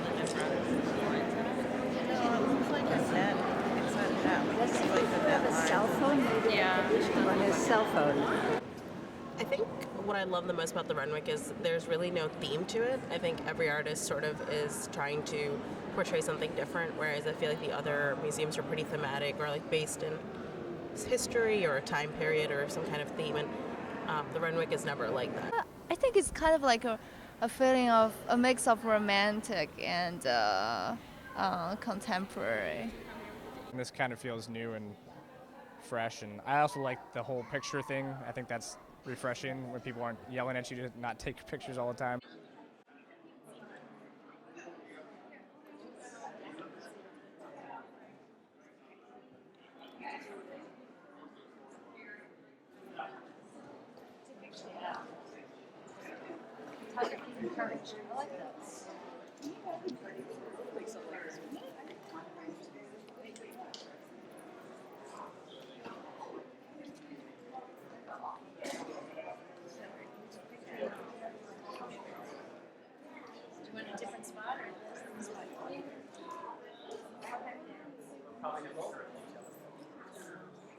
the different lines in No, it looks like a net. It's a net. Like Does it's he like the have net a cell line. phone? it. Maybe I Yeah, could reach it him does on look his like cell that. phone. I think what I love the most about the Renwick is there's really no theme to it. I think every artist sort of is trying to portray something different, whereas I feel like the other museums are pretty thematic or like based in history or a time period or some kind of theme. And the Renwick is never like that. I think it's kind of like a feeling of a mix of romantic and contemporary. And this kind of feels new and fresh, and I also like the whole picture thing. I think that's refreshing when people aren't yelling at you to not take pictures all the time.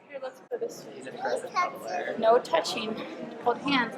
Here, let's go this way. No touching. Hold hands.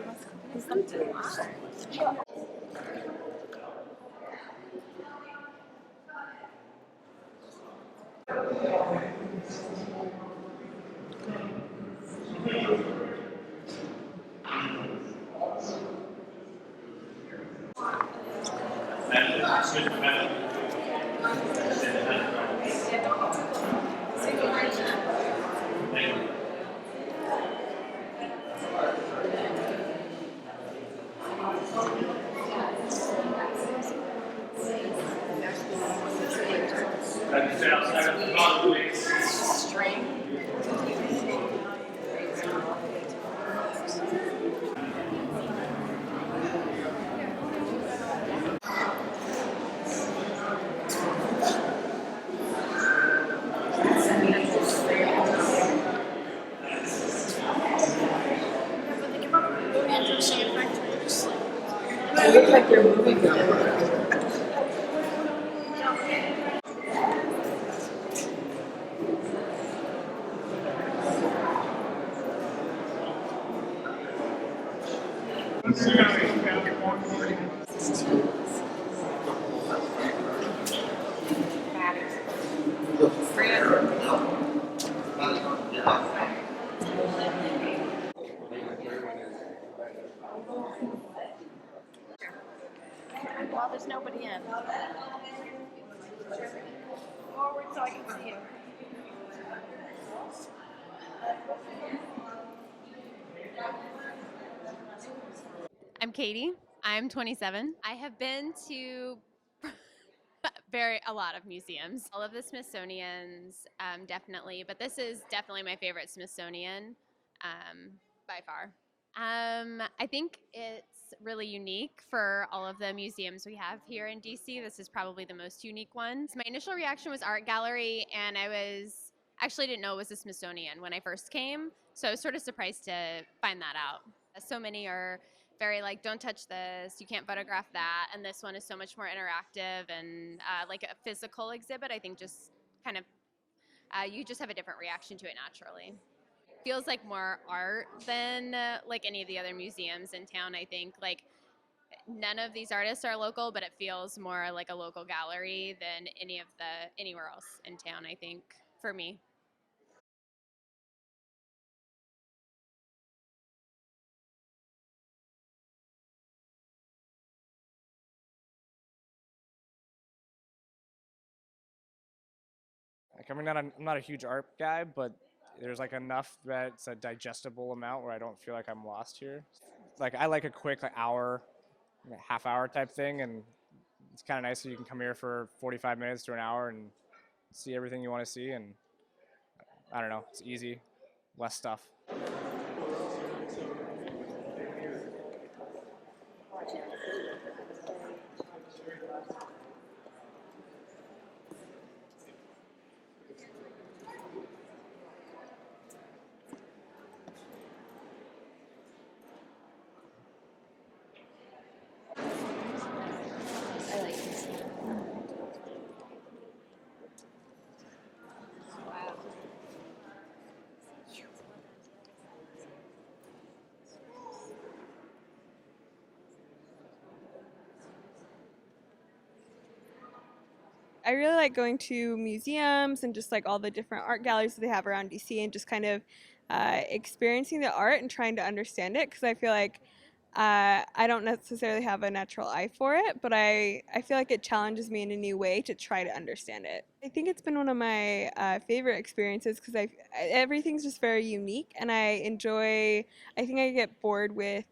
They look like they're moving them. Well, there's nobody in. Forward so I can see you. I'm Katie. I'm 27. I have been to a lot of museums. All of the Smithsonian's, definitely, but this is definitely my favorite Smithsonian, by far. I think it's really unique for all of the museums we have here in DC. This is probably the most unique one. So my initial reaction was art gallery, and I was actually didn't know it was a Smithsonian when I first came, so I was sort of surprised to find that out. So many are very like, don't touch this, you can't photograph that, and this one is so much more interactive and like a physical exhibit. I think just kind of you just have a different reaction to it naturally. Feels like more art than like any of the other museums in town. I think like none of these artists are local, but it feels more like a local gallery than anywhere else in town, I think, for me. Like, I'm not a huge art guy, but there's like enough that it's a digestible amount where I don't feel like I'm lost here. Like I like a quick like hour, half hour type thing, and it's kind of nice that you can come here for 45 minutes to an hour and see everything you want to see. And I don't know, it's easy, less stuff. I like this. I really like going to museums and just like all the different art galleries that they have around DC and just kind of experiencing the art and trying to understand it because I feel like I don't necessarily have a natural eye for it, but I feel like it challenges me in a new way to try to understand it. I think it's been one of my favorite experiences because everything's just very unique and I think I get bored with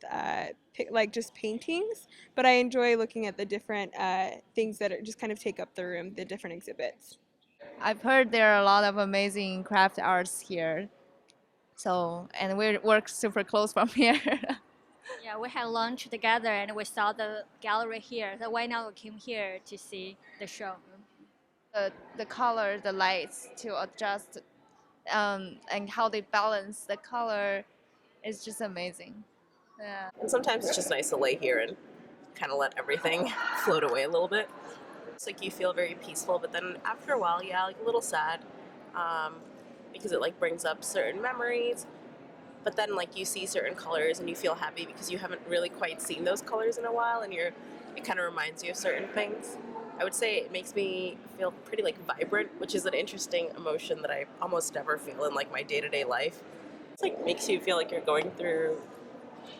like just paintings, but I enjoy looking at the different things that just kind of take up the room, the different exhibits. I've heard there are a lot of amazing craft arts here. So, and we work super close from here. Yeah, we had lunch together and we saw the gallery here. So why not we came here to see the show? The color, the lights to adjust, and how they balance the color is just amazing. Yeah. And sometimes it's just nice to lay here and kind of let everything float away a little bit. It's like you feel very peaceful, but then after a while, yeah, like a little sad, because it like brings up certain memories. But then like you see certain colors and you feel happy because you haven't really quite seen those colors in a while, and it kind of reminds you of certain things. I would say it makes me feel pretty like vibrant, which is an interesting emotion that I almost never feel in like my day-to-day life. It's like makes you feel like you're going through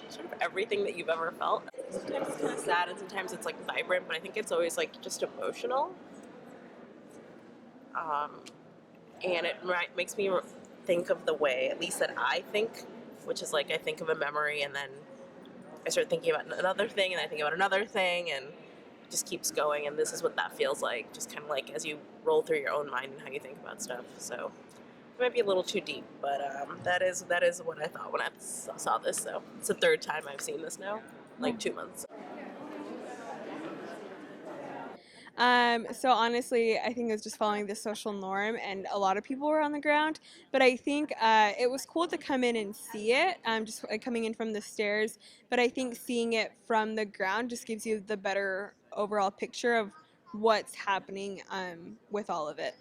sort of everything that you've ever felt. Sometimes it's kind of sad and sometimes it's like vibrant, but I think it's always like just emotional. And it makes me think of the way, at least that I think, which is like I think of a memory and then I start thinking about another thing and I think about another thing and it just keeps going, and this is what that feels like, just kind of like as you roll through your own mind and how you think about stuff. So it might be a little too deep, but that is what I thought when I saw this. So it's the third time I've seen this now, like 2 months. So honestly, I think it was just following the social norm, and a lot of people were on the ground. But I think it was cool to come in and see it, just coming in from the stairs. But I think seeing it from the ground just gives you the better overall picture of what's happening with all of it.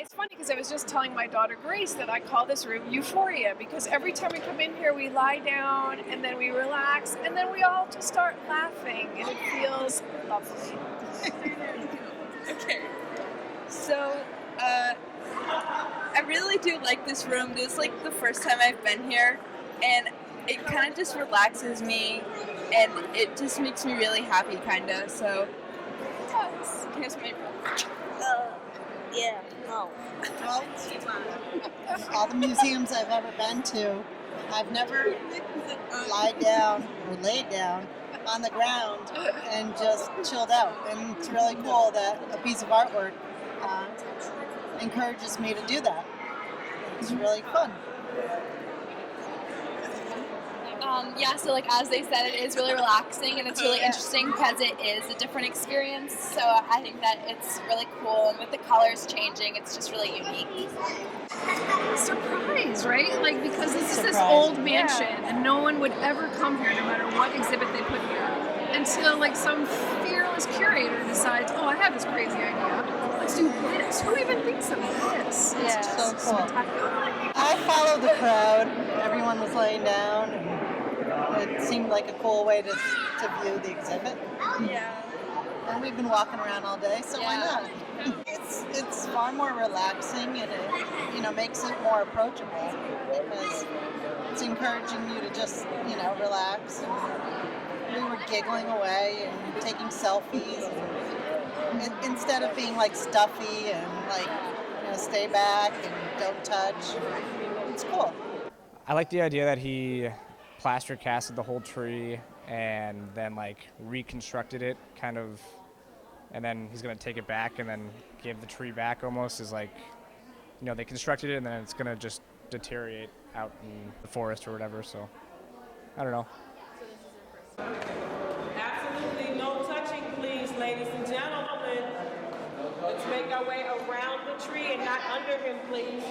It's funny because I was just telling my daughter Grace that I call this room Euphoria because every time we come in here we lie down and then we relax and then we all just start laughing and it feels lovely. Okay, so I really do like this room. This is like the first time I've been here and it kind of just relaxes me and it just makes me really happy kind of, so here's my room. Yeah, no. Well, all the museums I've ever been to, I've never lied down or laid down on the ground and just chilled out. And it's really cool that a piece of artwork encourages me to do that. It's really fun. Yeah, so like as they said, it is really relaxing and it's really interesting because it is a different experience. So I think that it's really cool, and with the colors changing, it's just really unique. Surprise, right? Like because this is this old mansion and no one would ever come here no matter what exhibit they put here until like some fearless curator decides, oh, I have this crazy idea. Let's do this. Who even thinks of this? Yeah, It's so just cool. spectacular. I followed the crowd. Everyone was laying down, and it seemed like a cool way to view the exhibit. Yeah. And we've been walking around all day, so why not? It's far more relaxing, and it makes it more approachable because it's encouraging you to just relax. And we were giggling away and taking selfies, and instead of being like stuffy and like stay back and don't touch. It's cool. I like the idea that he plaster casted the whole tree and then like reconstructed it kind of, and then he's gonna take it back and then give the tree back almost as like, they constructed it and then it's gonna just deteriorate out in the forest or whatever. So I don't know. Absolutely no touching, please, ladies and gentlemen. Let's make our way around the tree and not under him, please.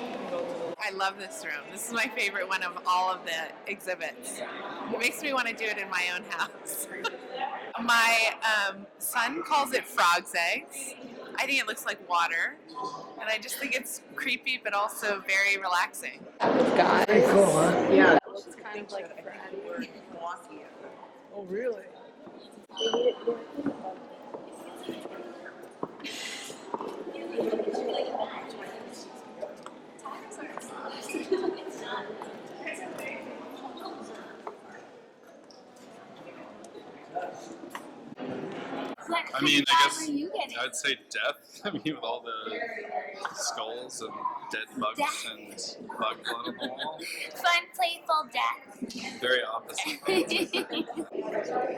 I love this room. This is my favorite one of all of the exhibits. It makes me want to do it in my own house. My son calls it frog's eggs. I think it looks like water, and I just think it's creepy but also very relaxing. Guys. Pretty cool, huh? Yeah. That looks kind of like a friend. Oh, really? I mean, I guess I'd say death. I mean, with all the skulls and dead bugs and bug blood on the wall. Fun, playful death. Very opposite.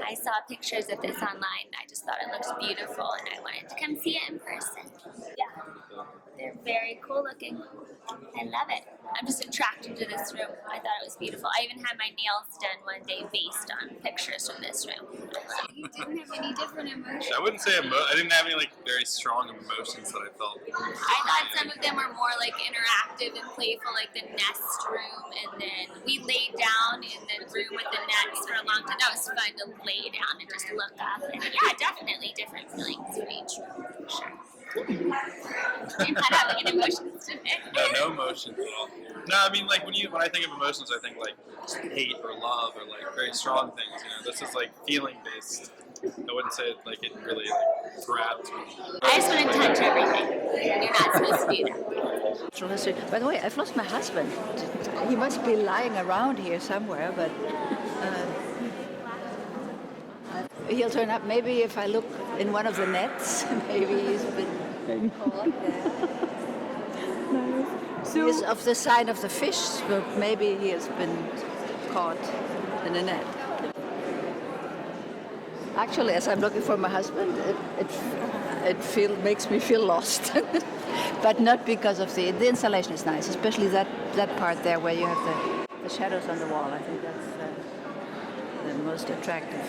I saw pictures of this online and I just thought it looked beautiful and I wanted to come see it in person. Yeah, they're very cool looking. I love it. I'm just attracted to this room. I thought it was beautiful. I even had my nails done one day based on pictures from this room. You didn't have any different emotions? I wouldn't say I didn't have any like very strong emotions that I felt. I thought some of them were more like interactive and playful, like the nest room, and then we laid down in the room with the nets for a long time. That was fun to lay down and just look up. And yeah, definitely different feelings for each room, for sure. You're not having any emotions today. No emotions at all. No, I mean like when I think of emotions, I think like hate or love or like very strong things. You know, this is like feeling based. I wouldn't say like it really like grabbed me. I just want to touch everything. You're not supposed to do that. By the way, I've lost my husband. He must be lying around here somewhere, but he'll turn up. Maybe if I look in one of the nets, maybe he's been caught there. He is of the sign of the fish, but maybe he has been caught in a net. Actually, as I'm looking for my husband, it makes me feel lost. But not because of the installation is nice, especially that part there where you have the shadows on the wall. I think that's the most attractive.